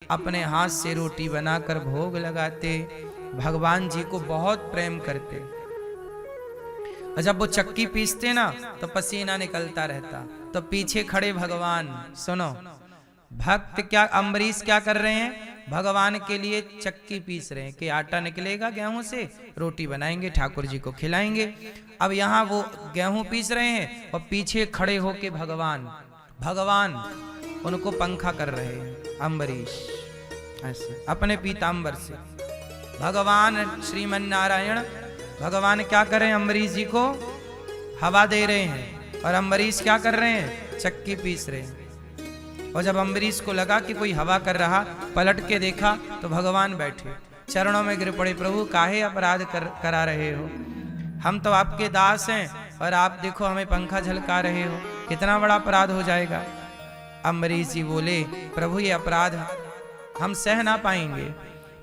अपने हाथ से रोटी बनाकर भोग लगाते, भगवान जी को बहुत प्रेम करते। और जब वो चक्की पीसते ना तो पसीना निकलता रहता, तो पीछे खड़े भगवान, सुनो भक्त क्या, अम्बरीश क्या कर रहे हैं, भगवान के लिए चक्की पीस रहे हैं कि आटा निकलेगा गेहूं से, रोटी बनाएंगे ठाकुर जी को खिलाएंगे। अब यहाँ वो गेहूं पीस रहे हैं और पीछे खड़े होके भगवान उनको पंखा कर रहे हैं। अम्बरीश ऐसे अपने पीताम्बर से भगवान श्रीमन नारायण, भगवान क्या कर रहे हैं, अम्बरीश जी को हवा दे रहे हैं और अम्बरीश क्या कर रहे हैं, चक्की पीस रहे हैं। और जब अम्बरीश को लगा कि कोई हवा कर रहा, पलट के देखा तो भगवान बैठे चरणों में गिर पड़े, प्रभु काहे अपराध करा रहे हो, हम तो आपके दास हैं और आप देखो हमें पंखा झलका रहे हो, कितना बड़ा अपराध हो जाएगा। अम्बरीश जी बोले, प्रभु ये अपराध हम सह ना पाएंगे।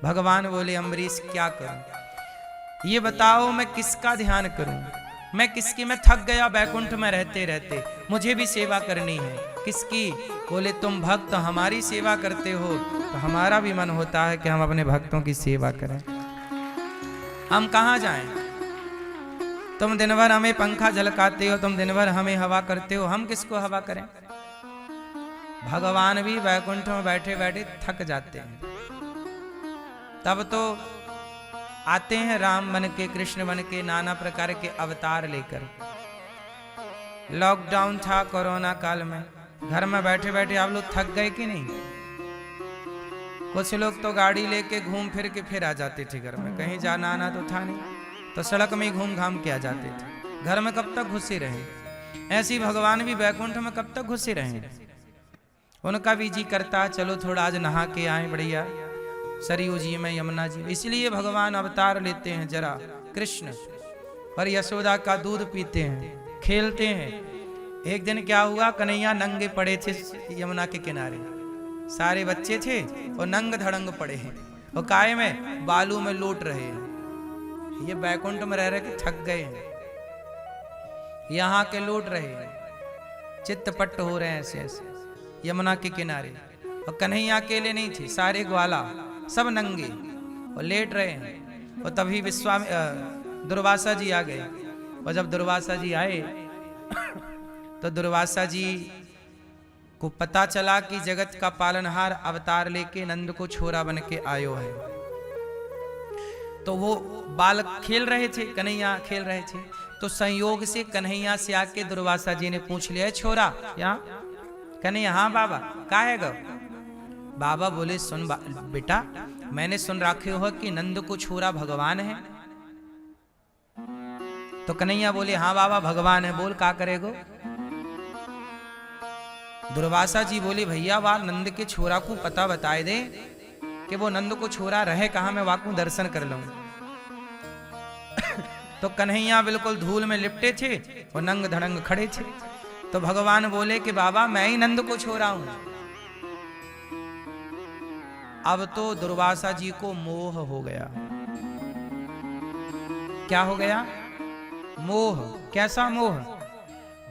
भगवान बोले, अम्बरीश क्या करूं, ये बताओ मैं किसका ध्यान करूं, मैं किसकी, मैं थक गया बैकुंठ में रहते रहते, मुझे भी सेवा करनी है, किसकी। बोले, तुम भक्त हमारी सेवा करते हो तो हमारा भी मन होता है कि हम अपने भक्तों की सेवा करें, हम कहाँ जाएं, तुम दिन भर हमें पंखा झलकाते हो, तुम दिन भर हमें हवा करते हो, हम किसको हवा करें। भगवान भी बैकुंठ में बैठे बैठे थक जाते हैं, तब तो आते हैं राम बन के, कृष्ण बन के, नाना प्रकार के अवतार लेकर। लॉकडाउन था कोरोना काल में, घर में बैठे बैठे आप लोग थक गए कि नहीं। कुछ लोग तो गाड़ी लेके घूम फिर के फिर आ जाते थे घर में, कहीं जाना आना तो था नहीं, तो सड़क में घूम घाम के आ जाते थे, घर में कब तक घुसे रहे। ऐसी भगवान भी बैकुंठ में कब तक घुसे रहे, उनका भी जी करता चलो थोड़ा आज नहा के आए बढ़िया सरयू जी में, यमुना जी में। इसलिए भगवान अवतार लेते हैं जरा, कृष्ण और यशोदा का दूध पीते हैं, खेलते हैं। एक दिन क्या हुआ, कन्हैया नंगे पड़े थे यमुना के किनारे, सारे बच्चे थे और नंग धड़ंग पड़े हैं, और काय में बालू में लौट रहे हैं। ये बैकुंठ में रह रहे के थक गए हैं, यहाँ के लौट रहे हैं, चित्तपट्ट हो रहे हैं ऐसे ऐसे यमुना के किनारे। और कन्हैया अकेले नहीं थे, सारे ग्वाला सब नंगे और लेट रहे हैं। और तभी दुर्वासा जी आ गए, और जब दुर्वासा जी आए तो दुर्वासा जी को पता चला कि जगत का पालनहार अवतार लेके नंद को छोरा बन के आयो है। तो वो बाल खेल रहे थे, कन्हैया खेल रहे थे, तो संयोग से कन्हैया से आके दुर्वासा जी ने पूछ लिया, छोरा यहाँ, कन्हैया हाँ बाबा, का है गो। बाबा बोले, सुन बेटा, मैंने सुन रखे हो कि नंद को छोरा भगवान है। तो कन्हैया बोले, हाँ बाबा भगवान है, बोल का करेगो। दुर्वासा जी बोले, भैया वाह नंद के छोरा को पता बताए दे कि वो नंद को छोरा रहे कहाँ, मैं वाकू दर्शन कर लूं। तो कन्हैया बिल्कुल धूल में लिपटे थे और नंग धड़ंग खड़े थे। तो भगवान बोले कि बाबा मैं ही नंद को छोरा हूं। अब तो दुर्वासा जी को मोह हो गया। क्या हो गया, मोह। कैसा मोह,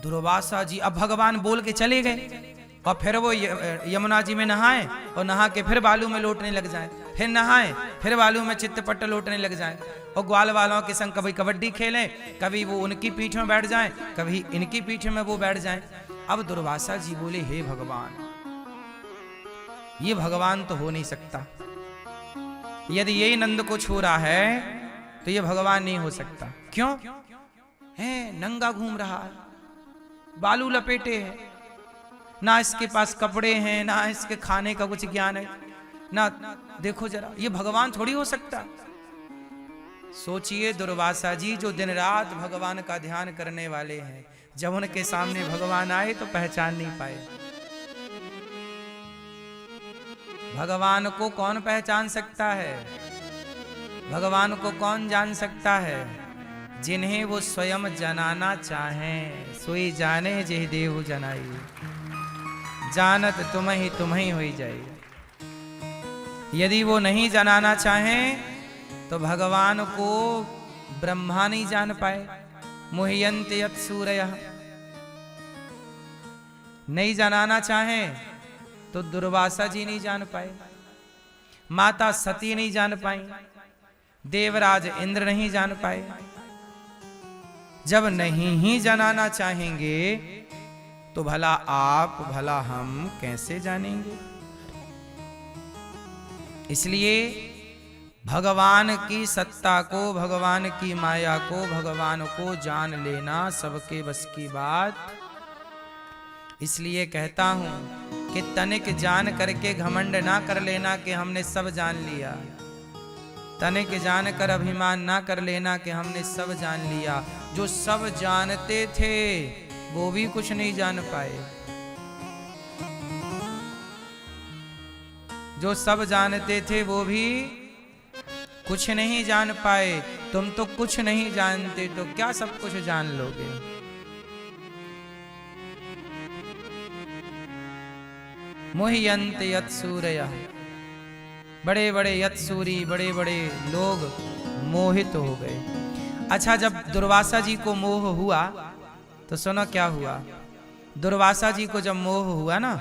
दुर्वासा जी अब भगवान बोल के चले गए, और फिर वो यमुना जी में नहाए और नहा के फिर बालू में लौटने लग जाए, फिर नहाए फिर बालू में चित्तपट्ट लौटने लग जाए, और ग्वाल वालों के संग कभी कबड्डी खेलें, कभी वो उनकी पीठ में बैठ जाएं, कभी इनकी पीठ में वो बैठ जाएं। अब दुर्वासा जी बोले, हे भगवान, ये भगवान तो हो नहीं सकता, यदि यही नंद को छोरा है तो ये भगवान नहीं हो सकता। क्यों है, नंगा घूम रहा है, बालू लपेटे हैं, ना इसके पास कपड़े हैं, ना इसके खाने का कुछ ज्ञान है, ना देखो जरा, ये भगवान थोड़ी हो सकता। सोचिए दुर्वासा जी जो दिन रात भगवान का ध्यान करने वाले हैं, जब उनके सामने भगवान आए तो पहचान नहीं पाए। भगवान को कौन पहचान सकता है, भगवान को कौन जान सकता है, जिन्हें वो स्वयं जनाना चाहें, सोई जाने जेहि देहु जनाई, जानत तुम ही होई जाए। यदि वो नहीं जनाना चाहें तो भगवान को ब्रह्मा नहीं जान पाए, मुह्यंत यत् सूरयः। नहीं जनाना चाहें तो दुर्वासा जी नहीं जान पाए, माता सती नहीं जान पाई, देवराज इंद्र नहीं जान पाए। जब नहीं ही जनाना चाहेंगे तो भला आप भला हम कैसे जानेंगे? इसलिए भगवान की सत्ता को, भगवान की माया को, भगवान को जान लेना सबके बस की बात। इसलिए कहता हूं कि तनिक जान करके घमंड ना कर लेना कि हमने सब जान लिया। तनिक जान कर अभिमान ना कर लेना कि हमने सब जान लिया। जो सब जानते थे वो भी कुछ नहीं जान पाए। जो सब जानते थे वो भी कुछ नहीं जान पाए। तुम तो कुछ नहीं जानते तो क्या सब कुछ जान लोगे? मोहियंत यत्सूरयः, बड़े बड़े यत्सूरी, बड़े बड़े लोग मोहित हो गए। अच्छा, जब दुर्वासा जी को मोह हुआ तो सुनो क्या हुआ। दुर्वासा जी को जब मोह हुआ ना,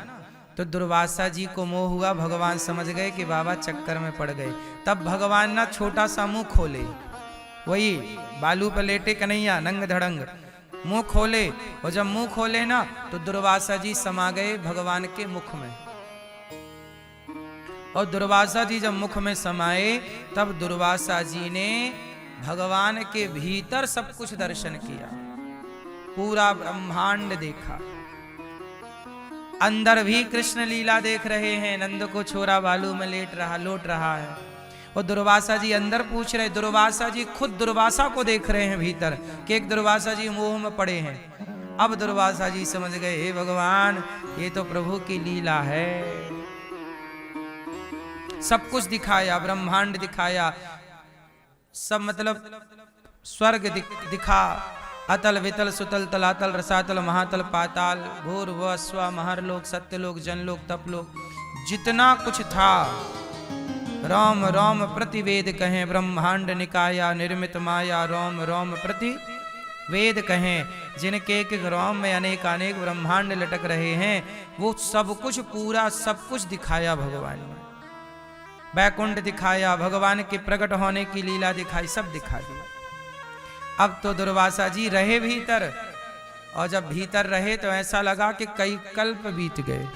तो दुर्वासा जी को मोह हुआ, भगवान समझ गए कि बाबा चक्कर में पड़ गए। तब भगवान ना छोटा सा मुंह खोले, वही बालू पर लेटे कन्हैया नंग धड़ंग मुंह खोले। और जब मुंह खोले ना तो दुर्वासा जी समा गए भगवान के मुख में। और दुर्वासा जी जब मुख में समाए तब दुर्वासा जी ने भगवान के भीतर सब कुछ दर्शन किया, पूरा ब्रह्मांड देखा। अंदर भी कृष्ण लीला देख रहे हैं, नंद को छोरा बालू में लौट रहा है। और दुर्वासा जी अंदर पूछ रहे, दुर्वासा जी खुद दुर्वासा को देख रहे हैं भीतर कि एक दुर्वासा जी मोह में पड़े हैं। अब दुर्वासा जी समझ गए, हे भगवान ये तो प्रभु की लीला है। सब कुछ दिखाया, ब्रह्मांड दिखाया, सब मतलब स्वर्ग दिखा, अतल वितल सुतल तलातल रसातल महातल पाताल भूर व स्व महरलोक सत्यलोक जनलोक तपलोक, जितना कुछ था रोम रोम प्रतिवेद कहें। ब्रह्मांड निकाया निर्मित माया रोम रोम प्रति वेद कहें। जिनके एक रोम में अनेक अनेक ब्रह्मांड लटक रहे हैं, वो सब कुछ पूरा सब कुछ दिखाया भगवान ने। बैकुंठ दिखाया, भगवान के प्रकट होने की लीला दिखाई, सब दिखा दिया। अब तो दुर्वासा जी रहे भीतर, और जब भीतर रहे तो ऐसा लगा कि कई कल्प बीत गए।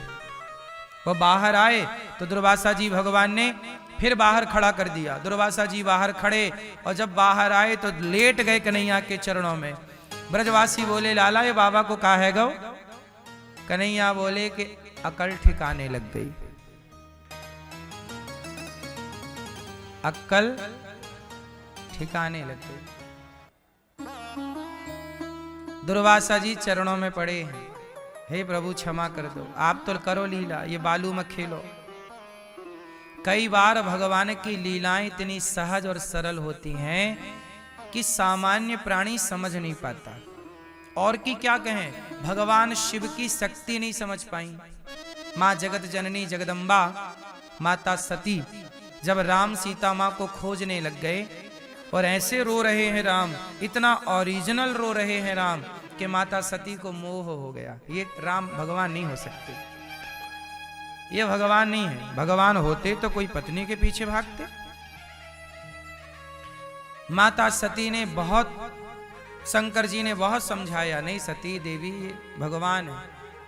वो बाहर आए तो दुर्वासा जी भगवान ने फिर बाहर खड़ा कर दिया। दुर्वासा जी बाहर खड़े, और जब बाहर आए तो लेट गए कन्हैया के चरणों में। ब्रजवासी बोले, लाला ये बाबा को कहा है गौ? कन्हैया बोले कि अकल ठिकाने लग गई। अक्कल ठिकाने लग गई। दुर्वासा जी चरणों में पड़े हैं, हे प्रभु क्षमा कर दो, आप तो करो लीला, ये बालू में खेलो। कई बार भगवान की लीलाएं इतनी सहज और सरल होती हैं कि सामान्य प्राणी समझ नहीं पाता। और की क्या कहें, भगवान शिव की शक्ति नहीं समझ पाई। माँ जगत जननी जगदम्बा माता सती जब राम सीता माँ को खोजने लग गए, और ऐसे रो रहे हैं राम, इतना ओरिजिनल रो रहे हैं राम कि माता सती को मोह हो गया। ये राम भगवान नहीं हो सकते, ये भगवान नहीं है। भगवान होते तो कोई पत्नी के पीछे भागते। माता सती ने बहुत, शंकर जी ने बहुत समझाया, नहीं सती देवी ये भगवान है,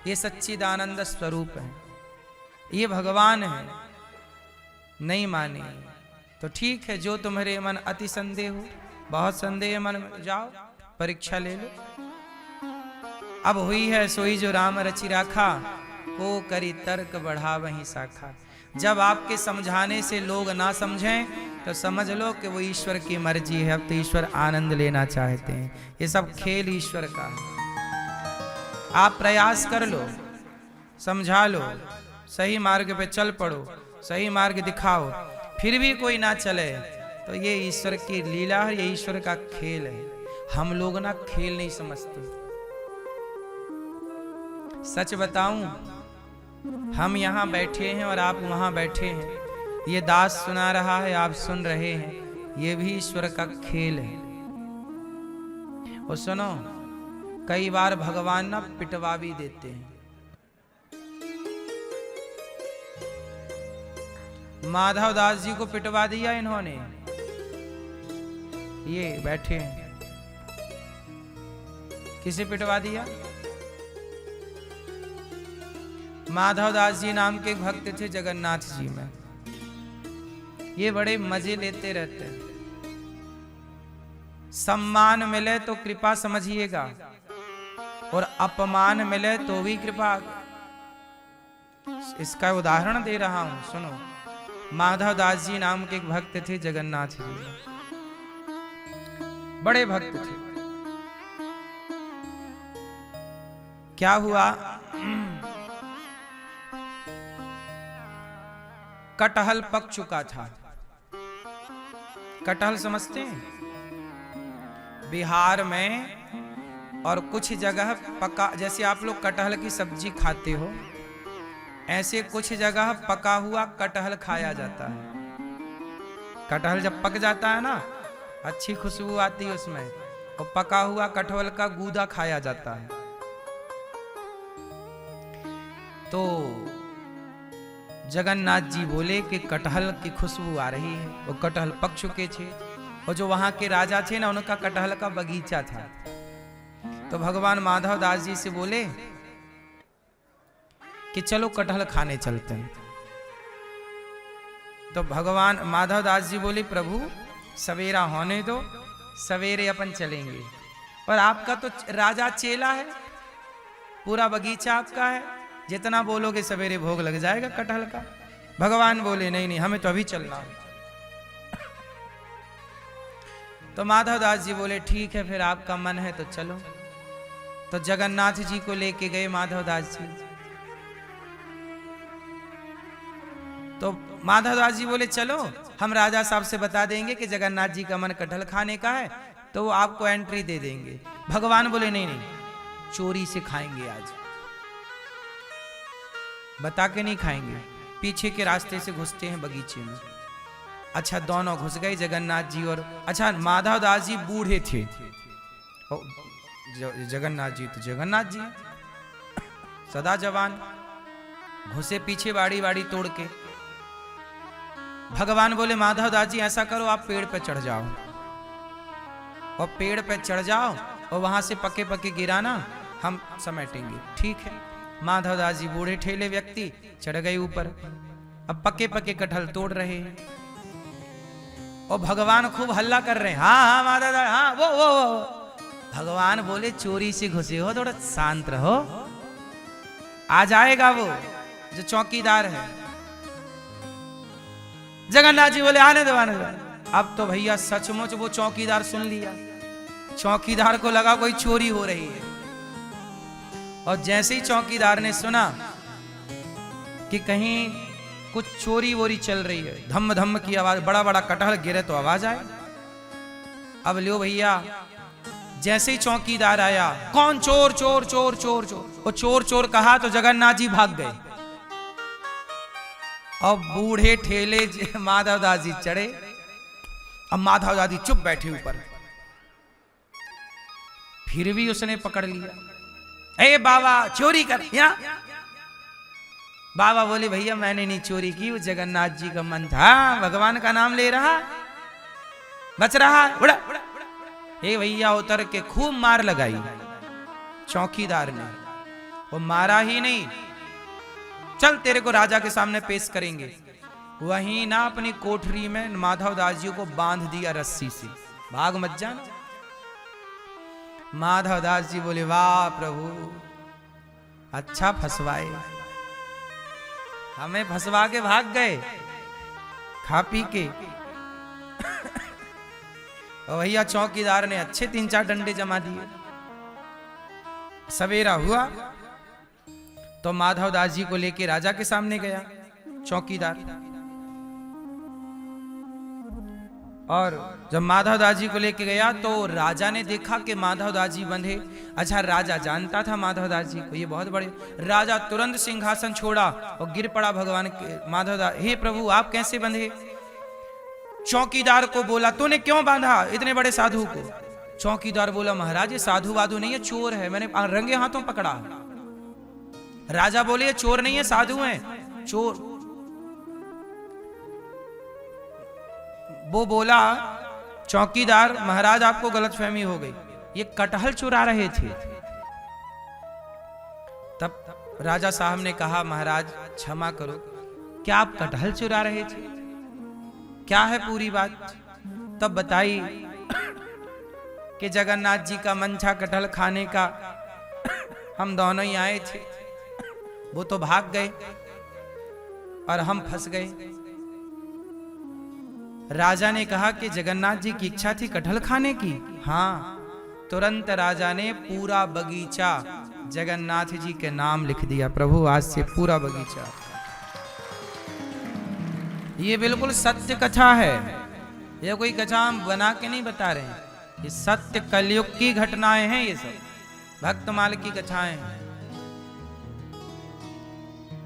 ये सच्चिदानंद स्वरूप है, ये भगवान है। नहीं मानी तो ठीक है, जो तुम्हारे मन अति संदेह हो, बहुत संदेह मन में, जाओ परीक्षा ले लो। अब हुई है सोई जो राम रचि राखा, को करी तर्क बढ़ा वहीं शाखा। जब आपके समझाने से लोग ना समझें तो समझ लो कि वो ईश्वर की मर्जी है। अब तो ईश्वर आनंद लेना चाहते हैं, ये सब खेल ईश्वर का है। आप प्रयास कर लो, समझा लो, सही मार्ग पे चल पड़ो, सही मार्ग दिखाओ, फिर भी कोई ना चले तो ये ईश्वर की लीला है, ये ईश्वर का खेल है। हम लोग ना खेल नहीं समझते। सच बताऊं, हम यहाँ बैठे हैं और आप वहां बैठे हैं, ये दास सुना रहा है, आप सुन रहे हैं, ये भी ईश्वर का खेल है। और सुनो, कई बार भगवान ना पिटवा भी देते हैं। माधव दास जी को पिटवा दिया इन्होंने। ये बैठे हैं, किसे पिटवा दिया? माधव दास जी नाम के एक भक्त थे जगन्नाथ जी में। ये बड़े मजे लेते रहते हैं। सम्मान मिले तो कृपा समझिएगा, और अपमान मिले तो भी कृपा। इसका उदाहरण दे रहा हूं, सुनो। माधव दास जी नाम के एक भक्त थे जगन्नाथ जी, बड़े भक्त थे। क्या हुआ, कटहल पक चुका था। कटहल समझते हैं? बिहार में और कुछ जगह पका, जैसे आप लोग कटहल की सब्जी खाते हो, ऐसे कुछ जगह पका हुआ कटहल खाया जाता है। कटहल जब पक जाता है ना, अच्छी खुशबू आती है उसमें, और पका हुआ कटहल का गूदा खाया जाता है। तो जगन्नाथ जी बोले कि कटहल की खुशबू आ रही है। वो कटहल पक चुके थे, और जो वहां के राजा थे ना, उनका कटहल का बगीचा था। तो भगवान माधव दास जी से बोले कि चलो कटहल खाने चलते हैं। तो भगवान माधव दास जी बोले, प्रभु सवेरा होने दो, सवेरे अपन चलेंगे। पर आपका तो राजा चेला है, पूरा बगीचा आपका है, जितना बोलोगे सवेरे भोग लग जाएगा कटहल का। भगवान बोले नहीं नहीं, हमें तो अभी चलना है। तो माधव दास जी बोले ठीक है, फिर आपका मन है तो चलो। तो जगन्नाथ जी को लेके गए माधव दास जी। तो माधव दास जी बोले चलो, हम राजा साहब से बता देंगे कि जगन्नाथ जी का मन कटहल खाने का है, तो वो आपको एंट्री दे देंगे। भगवान बोले नहीं नहीं, चोरी से खाएंगे आज, बता के नहीं खाएंगे। पीछे के रास्ते से घुसते हैं बगीचे में। अच्छा, दोनों घुस गए, जगन्नाथ जी और। अच्छा, माधव दास जी बूढ़े थे, जगन्नाथ जी तो जगन्नाथ जी सदा जवान। घुसे पीछे बाड़ी बाड़ी तोड़ के। भगवान बोले माधव दास जी ऐसा करो, आप पेड़ पे चढ़ जाओ, और पेड़ पे चढ़ जाओ, और वहां से पके पके गिराना, हम समेटेंगे। ठीक है। माधव दास जी बूढ़े ठेले व्यक्ति चढ़ गए ऊपर। अब पके पके कटहल तोड़ रहे हैं, और भगवान खूब हल्ला कर रहे हैं। हाँ हाँ माधव दास, हाँ वो। भगवान बोले चोरी से घुसे हो, थोड़ा शांत रहो, आ जाएगा वो जो चौकीदार है। जगन्नाथ जी बोले आने दो आने दो। अब तो भैया सचमुच वो चौकीदार सुन लिया। चौकीदार को लगा कोई चोरी हो रही है, और जैसे ही चौकीदार ने सुना कि कहीं कुछ चोरी वोरी चल रही है, धम धम की आवाज, बड़ा बड़ा कटहल गिरे तो आवाज आए। अब लो भैया, जैसे ही चौकीदार आया, कौन चोर चोर चोर चोर चोर, वो चोर चोर कहा तो जगन्नाथ जी भाग गए। अब बूढ़े ठेले माधव दास जी चढ़े। अब माधव दास जी चुप बैठे ऊपर। फिर भी उसने पकड़ लिया, ए बाबा चोरी कर यहाँ। बाबा बोले भैया मैंने नहीं चोरी की, वो जगन्नाथ जी का मन था, भगवान का नाम ले रहा, बच रहा। उड़ा हे भैया, उतर के खूब मार लगाई चौकीदार ने। वो मारा ही नहीं, चल तेरे को राजा के सामने पेश करेंगे। वहीं ना अपनी कोठरी में माधव दास जी को बांध दिया रस्सी से, भाग मत जाना। माधव दास जी बोले वाह प्रभु, अच्छा फंसवाए, हमें फंसवा के भाग गए खा पी के। और भैया चौकीदार ने अच्छे 3-4 डंडे जमा दिए। सवेरा हुआ तो माधव दास जी को लेके राजा के सामने गया चौकीदार। और जब माधव दास जी को लेके गया तो राजा ने देखा कि माधव दास जी बंधे। अच्छा, राजा जानता था माधव दास जी को, ये बहुत बड़े। राजा तुरंत सिंहासन छोड़ा और गिर पड़ा भगवान के। माधव दास, हे प्रभु आप कैसे बंधे? चौकीदार को बोला तूने क्यों बांधा इतने बड़े साधु को? चौकीदार बोला महाराज ये साधु वाधु नहीं है, चोर है, मैंने रंगे हाथों पकड़ा। राजा बोले ये चोर नहीं है, साधु है। चोर वो बोला, चौकीदार महाराज आपको गलतफहमी हो गई, ये कटहल चुरा रहे थे। तब राजा साहब ने कहा, महाराज क्षमा करो, क्या आप कटहल चुरा रहे थे? क्या है पूरी बात? तब बताई कि जगन्नाथ जी का मन था कटहल खाने का, हम दोनों ही आए थे, वो तो भाग गए और हम फंस गए। राजा ने कहा कि जगन्नाथ जी की इच्छा थी कटहल खाने की। हाँ, तुरंत राजा ने पूरा बगीचा जगन्नाथ जी के नाम लिख दिया। प्रभु आज से पूरा बगीचा। ये बिल्कुल सत्य कथा है, ये कोई कथा हम बना के नहीं बता रहे हैं, ये सत्य कलयुग की घटनाएं हैं, ये सब भक्तमाल की कथाएं हैं।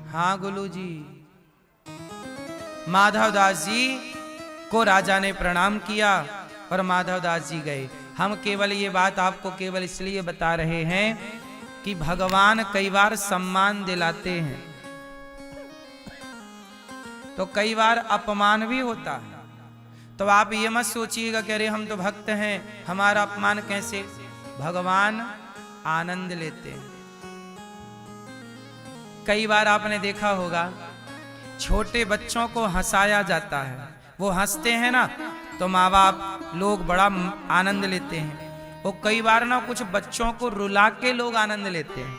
हाँ गुरु जी, माधवदास जी को राजा ने प्रणाम किया और माधवदास जी गए। हम केवल ये बात आपको केवल इसलिए बता रहे हैं कि भगवान कई बार सम्मान दिलाते हैं तो कई बार अपमान भी होता है। तो आप ये मत सोचिएगा कि अरे हम तो भक्त हैं, हमारा अपमान कैसे। भगवान आनंद लेते हैं। कई बार आपने देखा होगा छोटे बच्चों को हंसाया जाता है, वो हंसते हैं ना तो माँ बाप लोग बड़ा आनंद लेते हैं। वो कई बार ना कुछ बच्चों को रुला के लोग आनंद लेते हैं।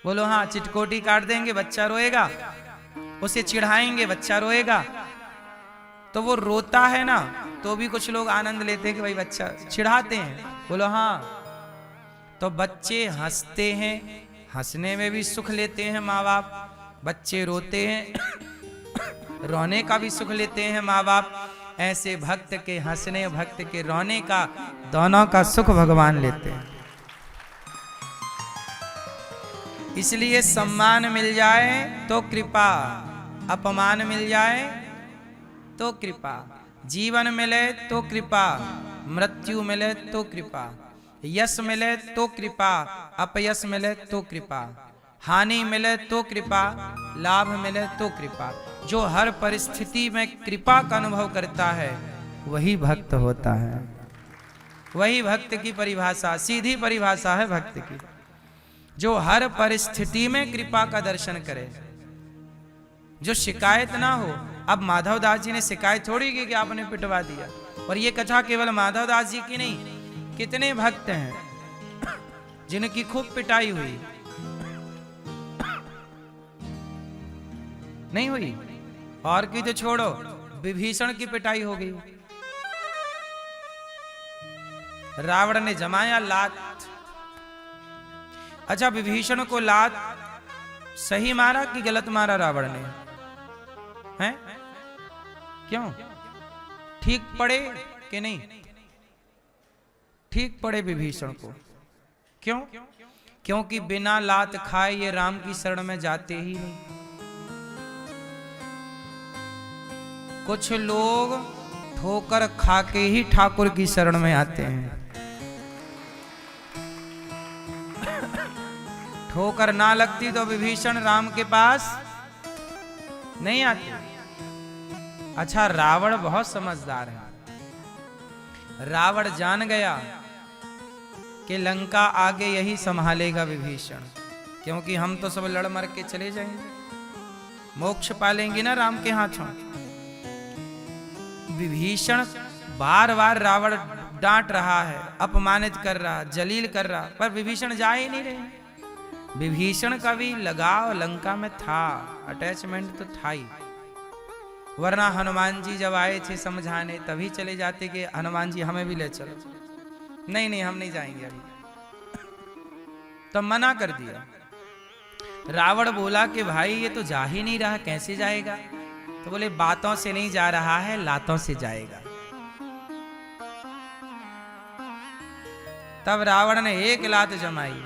बोलो हाँ, चिटकोटी काट देंगे बच्चा रोएगा, उसे चिढ़ाएंगे बच्चा रोएगा, तो वो रोता है ना तो भी कुछ लोग आनंद लेते हैं कि भाई बच्चा, चिढ़ाते हैं। बोलो हाँ। तो बच्चे हंसते हैं, हंसने में भी सुख लेते हैं माँ बाप, बच्चे रोते हैं रोने का भी सुख लेते हैं माँ बाप। ऐसे भक्त के हंसने, भक्त के रोने का, दोनों का सुख भगवान लेते हैं। इसलिए सम्मान मिल जाए तो कृपा, अपमान मिल जाए तो कृपा, जीवन मिले तो कृपा, मृत्यु मिले तो कृपा, यश मिले तो कृपा, अपयश मिले तो कृपा, हानि मिले तो कृपा, लाभ मिले तो कृपा। जो हर परिस्थिति में कृपा का अनुभव करता है वही भक्त होता है। वही भक्त की परिभाषा, सीधी परिभाषा है भक्त की, जो हर परिस्थिति में कृपा का दर्शन करे, जो शिकायत ना हो। अब माधवदास जी ने शिकायत थोड़ी की कि आपने पिटवा दिया। और ये कथा केवल माधवदास जी की नहीं, कितने भक्त हैं जिनकी खूब पिटाई हुई, नहीं हुई? और की तो छोड़ो, विभीषण की पिटाई हो गई। रावण ने जमाया लात। अच्छा, विभीषण को लात सही मारा कि गलत मारा रावण ने? हैं? क्यों? ठीक पड़े कि नहीं? ठीक पड़े विभीषण को। क्यों? क्योंकि बिना लात खाए ये राम की शरण में जाते ही नहीं। कुछ लोग ठोकर खा के ही ठाकुर की शरण में आते हैं। ठोकर ना लगती तो विभीषण राम के पास नहीं आते। अच्छा, रावण बहुत समझदार है। रावण जान गया कि लंका आगे यही संभालेगा विभीषण, क्योंकि हम तो सब लड़ मर के चले जाएंगे, मोक्ष पालेंगे ना राम के हाथों। विभीषण बार बार रावण डांट रहा है, अपमानित कर रहा, जलील कर रहा, पर विभीषण जा ही नहीं रहे। विभीषण का भी लगाव लंका में था, अटैचमेंट तो था ही, वरना हनुमान जी जब आए थे समझाने तभी चले जाते कि हनुमान जी हमें भी ले चलो। नहीं नहीं, हम नहीं जाएंगे अभी, तो मना कर दिया। रावण बोला कि भाई ये तो जा ही नहीं रहा, कैसे जाएगा? तो बोले बातों से नहीं जा रहा है, लातों से जाएगा। तब रावण ने एक लात जमाई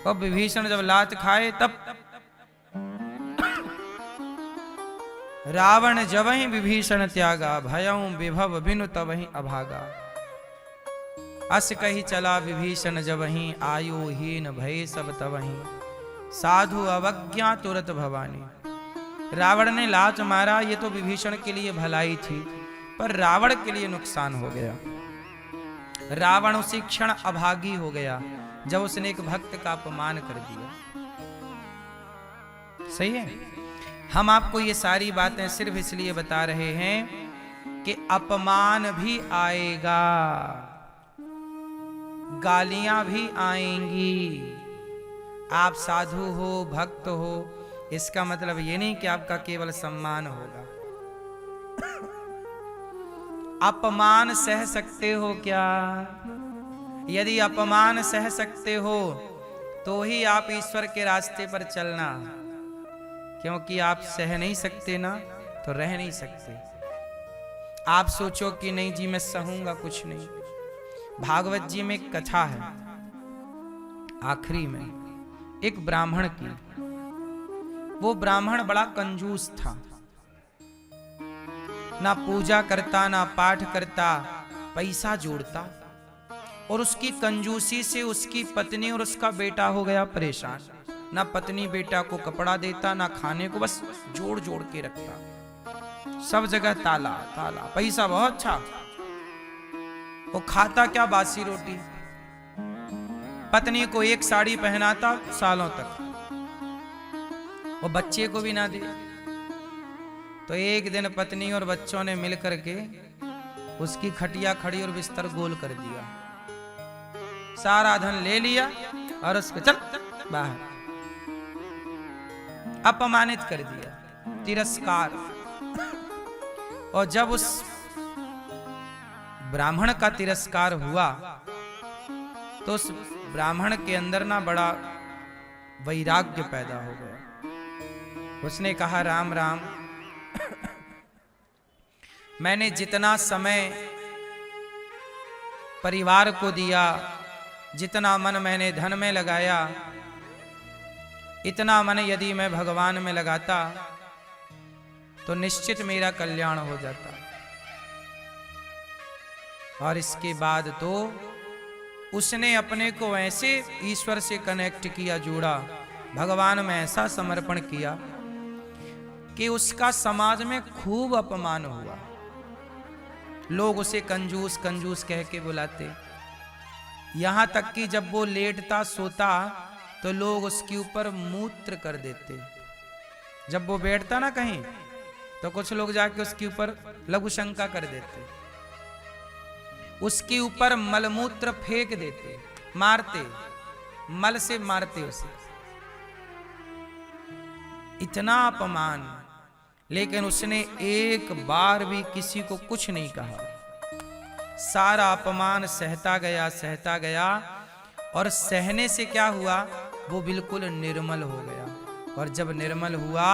और विभीषण जब लात खाए तब रावण जब ही विभीषण त्यागा, भयऊ विभव बिनु तब ही अभागा। अस कही चला विभीषण जब ही, आयुहीन भय सब तब ही, साधु अवज्ञा तुरत भवानी। रावण ने लात मारा, ये तो विभीषण के लिए भलाई थी, पर रावण के लिए नुकसान हो गया। रावण उसी क्षण अभागी हो गया जब उसने एक भक्त का अपमान कर दिया। सही है। हम आपको ये सारी बातें सिर्फ इसलिए बता रहे हैं कि अपमान भी आएगा, गालियां भी आएंगी। आप साधु हो, भक्त हो, इसका मतलब ये नहीं कि आपका केवल सम्मान होगा। अपमान सह सकते हो क्या? यदि अपमान सह सकते हो तो ही आप ईश्वर के रास्ते पर चलना, क्योंकि आप सह नहीं सकते ना तो रह नहीं सकते। आप सोचो कि नहीं जी मैं सहूंगा कुछ नहीं। भागवत जी में एक कथा है, आखिरी में एक ब्राह्मण की। वो ब्राह्मण बड़ा कंजूस था, ना पूजा करता ना पाठ करता, पैसा जोड़ता, और उसकी कंजूसी से उसकी पत्नी और उसका बेटा हो गया परेशान। ना पत्नी बेटा को कपड़ा देता ना खाने को, बस जोड़ जोड़ के रखता, सब जगह ताला ताला, पैसा बहुत अच्छा। वो खाता क्या? बासी रोटी। पत्नी को एक साड़ी पहनाता सालों तक, वो बच्चे को भी ना दे। तो एक दिन पत्नी और बच्चों ने मिलकर के उसकी खटिया खड़ी और बिस्तर गोल कर दिया, सारा धन ले लिया और उसको चल बाहर, अपमानित कर दिया, तिरस्कार। और जब उस ब्राह्मण का तिरस्कार हुआ तो उस ब्राह्मण के अंदर ना बड़ा वैराग्य पैदा हो गया। उसने कहा, राम राम, मैंने जितना समय परिवार को दिया, जितना मन मैंने धन में लगाया, इतना मन यदि मैं भगवान में लगाता तो निश्चित मेरा कल्याण हो जाता। और इसके बाद तो उसने अपने को ऐसे ईश्वर से कनेक्ट किया, जोड़ा, भगवान में ऐसा समर्पण किया कि उसका समाज में खूब अपमान हुआ। लोग उसे कंजूस कंजूस कह के बुलाते, यहां तक कि जब वो लेटता सोता तो लोग उसके ऊपर मूत्र कर देते। जब वो बैठता ना कहीं तो कुछ लोग जाके उसके ऊपर लघु शंका कर देते, उसके ऊपर मलमूत्र फेंक देते, मारते, मल से मारते उसे। इतना अपमान, लेकिन उसने एक बार भी किसी को कुछ नहीं कहा। सारा अपमान सहता गया, सहता गया, और सहने से क्या हुआ, वो बिल्कुल निर्मल हो गया। और जब निर्मल हुआ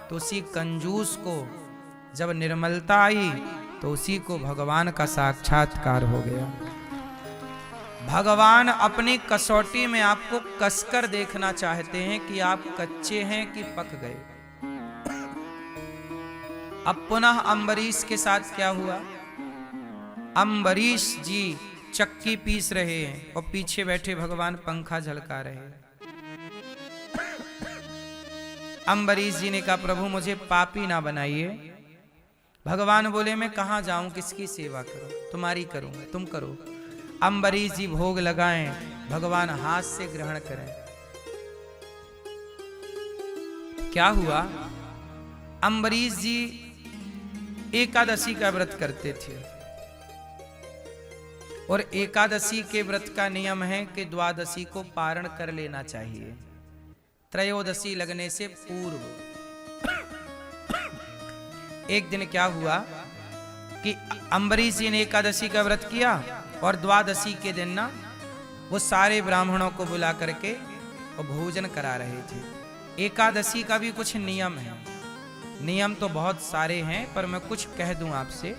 तो उसी कंजूस को जब निर्मलता आई तो उसी को भगवान का साक्षात्कार हो गया। भगवान अपनी कसौटी में आपको कसकर देखना चाहते हैं कि आप कच्चे हैं कि पक गए। अब पुनः अम्बरीश के साथ क्या हुआ? अम्बरीश जी चक्की पीस रहे हैं और पीछे बैठे भगवान पंखा झलका रहे हैं। अम्बरीश जी ने कहा, प्रभु मुझे पापी ना बनाइए। भगवान बोले, मैं कहां जाऊं, किसकी सेवा करूं? तुम्हारी करूंगा, तुम करो। अम्बरीश जी भोग लगाएं, भगवान हाथ से ग्रहण करें। क्या हुआ? अम्बरीश जी एकादशी का व्रत करते थे, और एकादशी के व्रत का नियम है कि द्वादशी को पारण कर लेना चाहिए, त्रयोदशी लगने से पूर्व। एक दिन क्या हुआ कि अम्बरीश जी ने एकादशी का व्रत किया, और द्वादशी के दिन ना वो सारे ब्राह्मणों को बुला करके और भोजन करा रहे थे। एकादशी का भी कुछ नियम है, नियम तो बहुत सारे हैं, पर मैं कुछ कह दूं आपसे।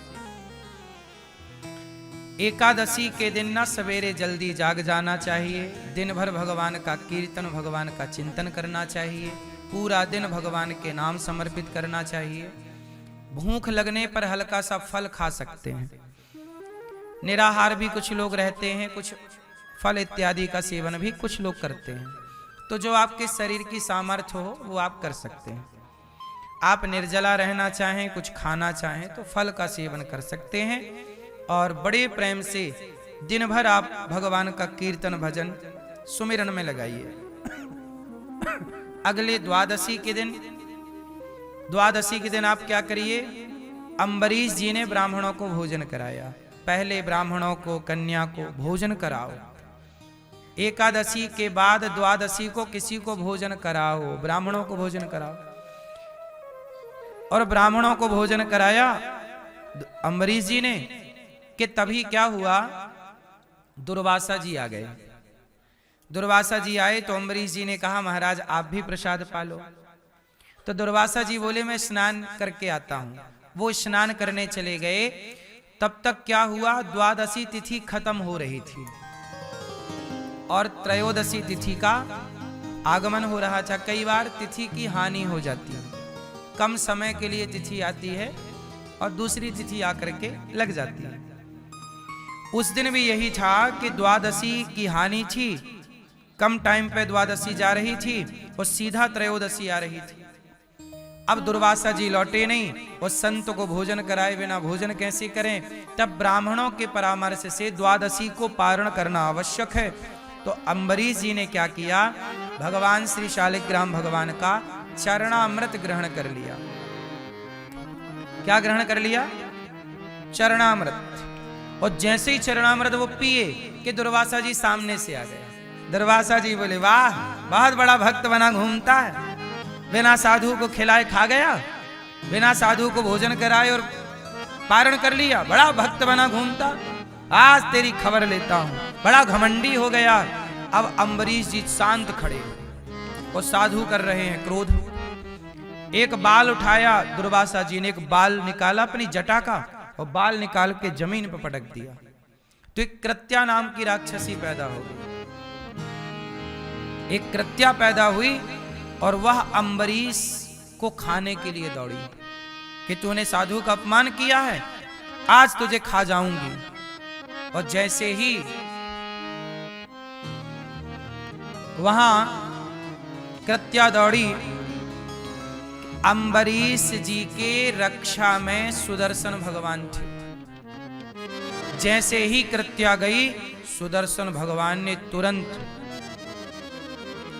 एकादशी के दिन ना सवेरे जल्दी जाग जाना चाहिए, दिन भर भगवान का कीर्तन, भगवान का चिंतन करना चाहिए, पूरा दिन भगवान के नाम समर्पित करना चाहिए। भूख लगने पर हल्का सा फल खा सकते हैं, निराहार भी कुछ लोग रहते हैं, कुछ फल इत्यादि का सेवन भी कुछ लोग करते हैं। तो जो आपके शरीर की सामर्थ्य हो वो आप कर सकते हैं। आप निर्जला रहना चाहें, कुछ खाना चाहें तो फल का सेवन कर सकते हैं। और बड़े प्रेम से दिन भर आप भगवान का कीर्तन भजन सुमिरन में लगाइए। अगले द्वादशी के दिन आप क्या करिए, अम्बरीश जी ने ब्राह्मणों को भोजन कराया। पहले ब्राह्मणों को, कन्या को भोजन कराओ। एकादशी के बाद द्वादशी को किसी को भोजन कराओ, ब्राह्मणों को भोजन कराओ। और ब्राह्मणों को भोजन कराया अम्बरीश जी ने कि तभी क्या हुआ, दुर्वासा जी आ गए। दुर्वासा जी आए तो अम्बरीश जी ने कहा महाराज आप भी प्रसाद पालो। तो दुर्वासा जी बोले मैं स्नान करके आता हूं। वो स्नान करने चले गए। तब तक क्या हुआ, द्वादशी तिथि खत्म हो रही थी और त्रयोदशी तिथि का आगमन हो रहा था। कई बार तिथि की हानि हो जाती है, कम समय के लिए तिथि आती है और दूसरी तिथि आकर के लग जाती है। उस दिन भी यही था कि द्वादशी की हानि थी, कम टाइम पे द्वादशी जा रही थी और सीधा त्रयोदशी आ रही थी। अब दुर्वासा जी लौटे नहीं और संत को भोजन कराए बिना भोजन कैसे करें। तब ब्राह्मणों के परामर्श से द्वादशी को पारण करना आवश्यक है। तो अम्बरीश जी ने क्या किया, भगवान श्री शालिग्राम भगवान का चरणामृत ग्रहण कर लिया। क्या ग्रहण कर लिया, चरणामृत। और जैसे ही चरणामृत वो पिए कि दुर्वासा जी सामने से आ गए। दुर्वासा जी बोले वाह, बहुत बड़ा भक्त बना घूमता है, बिना साधु को खिलाए खा गया, बिना साधु को भोजन कराए और पारण कर लिया, बड़ा भक्त बना घूमता, आज तेरी खबर लेता हूं, बड़ा घमंडी हो गया। अब अम्बरीश जी शांत खड़े और साधु कर रहे हैं क्रोध। एक बाल उठाया दुर्वासा जी ने, एक बाल निकाला अपनी जटा का और बाल निकाल के जमीन पर पटक दिया। तो एक कृत्या नाम की राक्षसी पैदा हो गई। एक कृत्या पैदा हुई और वह अम्बरीश को खाने के लिए दौड़ी कि तूने साधु का अपमान किया है, आज तुझे खा जाऊंगी। और जैसे ही वहां कृत्या दौड़ी, अम्बरीश जी के रक्षा में सुदर्शन भगवान थे। जैसे ही कृत्या गई, सुदर्शन भगवान ने तुरंत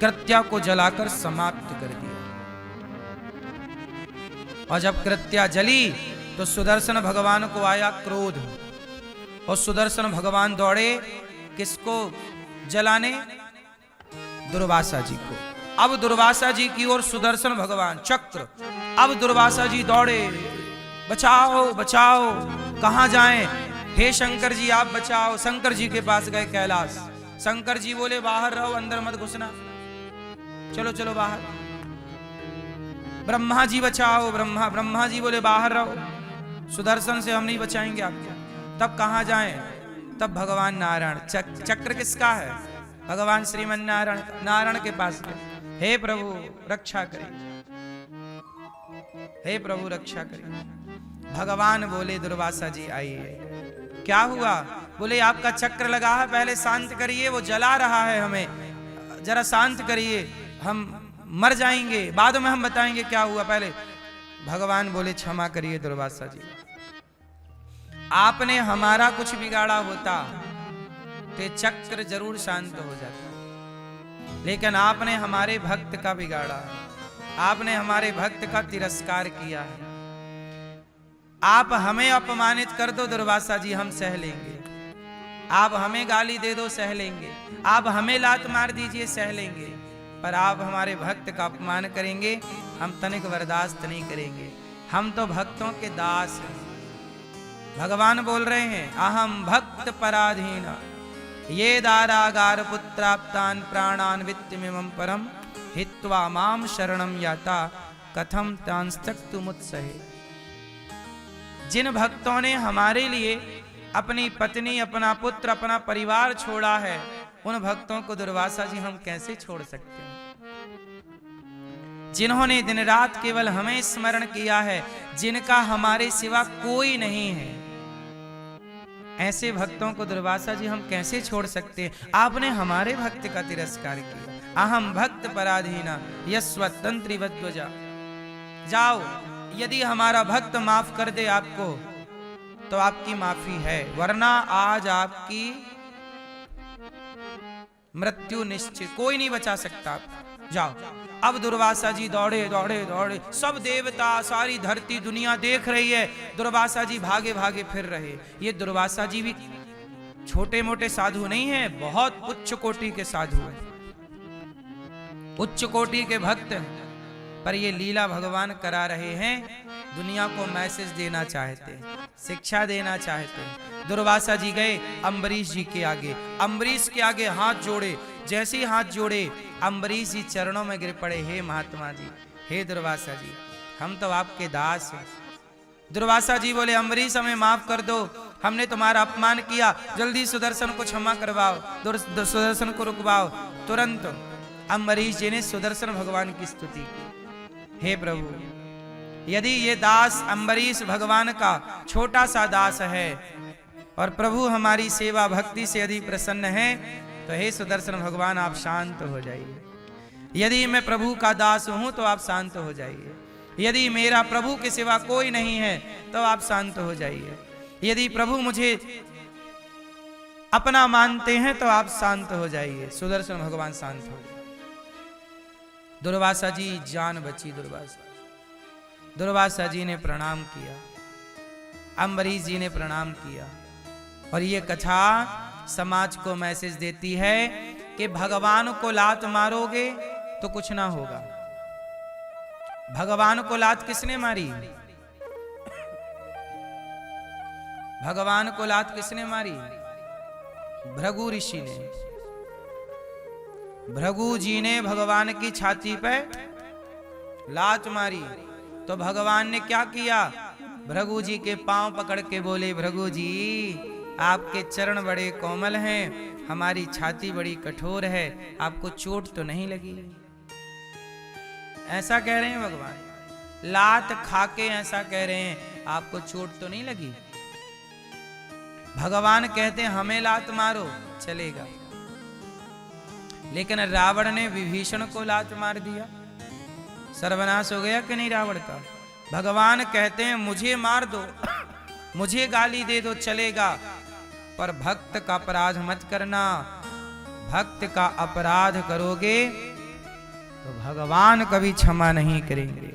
कृत्या को जलाकर समाप्त कर दिया। और जब कृत्या जली तो सुदर्शन भगवान को आया क्रोध और सुदर्शन भगवान दौड़े किसको जलाने, दुर्वासा जी को। अब दुर्वासा जी की ओर सुदर्शन भगवान चक्र, अब दुर्वासा जी दौड़े, बचाओ बचाओ, कहां जाएं, हे शंकर जी आप बचाओ। शंकर जी के पास गए कैलाश। शंकर जी बोले बाहर रहो, अंदर मत घुसना, चलो चलो बाहर। ब्रह्मा जी बचाओ, ब्रह्मा जी बोले बाहर रहो, सुदर्शन से हम नहीं बचाएंगे आपको। तब कहां जाएं, तब भगवान नारायण, चक्र किसका है, भगवान श्रीमन नारायण, नारायण के पास गए। हे प्रभु रक्षा करें, हे प्रभु रक्षा करें। भगवान बोले दुर्वासा जी आइए। क्या हुआ, बोले आपका चक्र लगा है, पहले शांत करिए, वो जला रहा है, हमें जरा शांत करिए, हम मर जाएंगे, बाद में हम बताएंगे क्या हुआ, पहले। भगवान बोले क्षमा करिए दुर्वासा जी, आपने हमारा कुछ बिगाड़ा होता तो चक्र जरूर शांत हो जाता, लेकिन आपने हमारे भक्त का बिगाड़ा, आपने हमारे भक्त का तिरस्कार किया है। आप हमें अपमानित कर दो दुर्वासा जी, हम सह लेंगे। आप हमें गाली दे दो, सह लेंगे। आप हमें लात मार दीजिए, सह लेंगे। पर आप हमारे भक्त का अपमान करेंगे, हम तनिक बर्दाश्त नहीं करेंगे। हम तो भक्तों के दास हैं। भगवान बोल रहे हैं अहम भक्त पराधीन ये दारागार पुत्राप्तान प्राणान वित्तमिमं परम हित्वा माम शरणम याता कथम तांस्तक्तु मुत्सहे। जिन भक्तों ने हमारे लिए अपनी पत्नी, अपना पुत्र, अपना परिवार छोड़ा है, उन भक्तों को दुर्वासा जी हम कैसे छोड़ सकते हैं। जिन्होंने दिन रात केवल हमें स्मरण किया है, जिनका हमारे सिवा कोई नहीं है, ऐसे भक्तों को दुर्वासा जी हम कैसे छोड़ सकते हैं। आपने हमारे भक्त का तिरस्कार किया। अहम भक्त पराधीना यस्वतंत्रिवध्वजा, जाओ, यदि हमारा भक्त माफ कर दे आपको तो आपकी माफी है, वरना आज आपकी मृत्यु निश्चित, कोई नहीं बचा सकता। जाओ। अब दुर्वासा जी दौड़े दौड़े दौड़े, सब देवता सारी धरती दुनिया देख रही है, दुर्वासा जी भागे भागे फिर रहे। ये दुर्वासा जी भी छोटे मोटे साधु नहीं है, बहुत उच्च कोटि के साधु हैं, उच्च कोटि के भक्त हैं। पर ये लीला भगवान करा रहे हैं, दुनिया को मैसेज देना चाहते हैं, शिक्षा देना चाहते हैं। दुर्वासा जी गए अम्बरीश जी के आगे, अम्बरीश के आगे हाथ जोड़े, जैसे ही हाथ जोड़े अम्बरीश जी चरणों में गिर पड़े, हे महात्मा जी, हे दुर्वासा जी, हम तो आपके दास हैं। दुर्वासा जी बोले, अम्बरीश हमें माफ कर दो, हमने तुम्हारा अपमान किया, जल्दी सुदर्शन को क्षमा करवाओ, सुदर्शन को रुकवाओ। तुरंत अम्बरीश जी ने सुदर्शन भगवान की स्तुति की, हे प्रभु, यदि ये दास अम्बरीश भगवान का छोटा सा दास है और प्रभु हमारी सेवा भक्ति से यदि प्रसन्न है, तो हे सुदर्शन भगवान आप शांत हो जाइए। यदि मैं प्रभु का दास हूं तो आप शांत हो जाइए। यदि मेरा प्रभु के सिवा कोई नहीं है तो आप शांत हो जाइए। यदि प्रभु मुझे अपना मानते हैं तो आप शांत हो जाइए। सुदर्शन भगवान शांत हो गए। दुर्वासा जी जान बची। दुर्वासा जी ने प्रणाम किया, अम्बरीश जी ने प्रणाम किया। और ये कथा समाज को मैसेज देती है कि भगवान को लात मारोगे तो कुछ ना होगा। भगवान को लात किसने मारी? भगवान को लात किसने मारी? भृगु ऋषि ने। भृगु जी ने भगवान की छाती पे लात मारी तो भगवान ने क्या किया? भृगु जी के पांव पकड़ के बोले, भृगु जी आपके चरण बड़े कोमल हैं, हमारी छाती बड़ी कठोर है, आपको चोट तो नहीं लगी? ऐसा कह रहे हैं भगवान, लात खाके ऐसा कह रहे हैं, आपको चोट तो नहीं लगी? भगवान कहते हैं हमें लात मारो चलेगा, लेकिन रावण ने विभीषण को लात मार दिया, सर्वनाश हो गया कि नहीं रावण का? भगवान कहते हैं मुझे मार दो, मुझे गाली दे दो चलेगा, पर भक्त का अपराध मत करना। भक्त का अपराध करोगे तो भगवान कभी क्षमा नहीं करेंगे।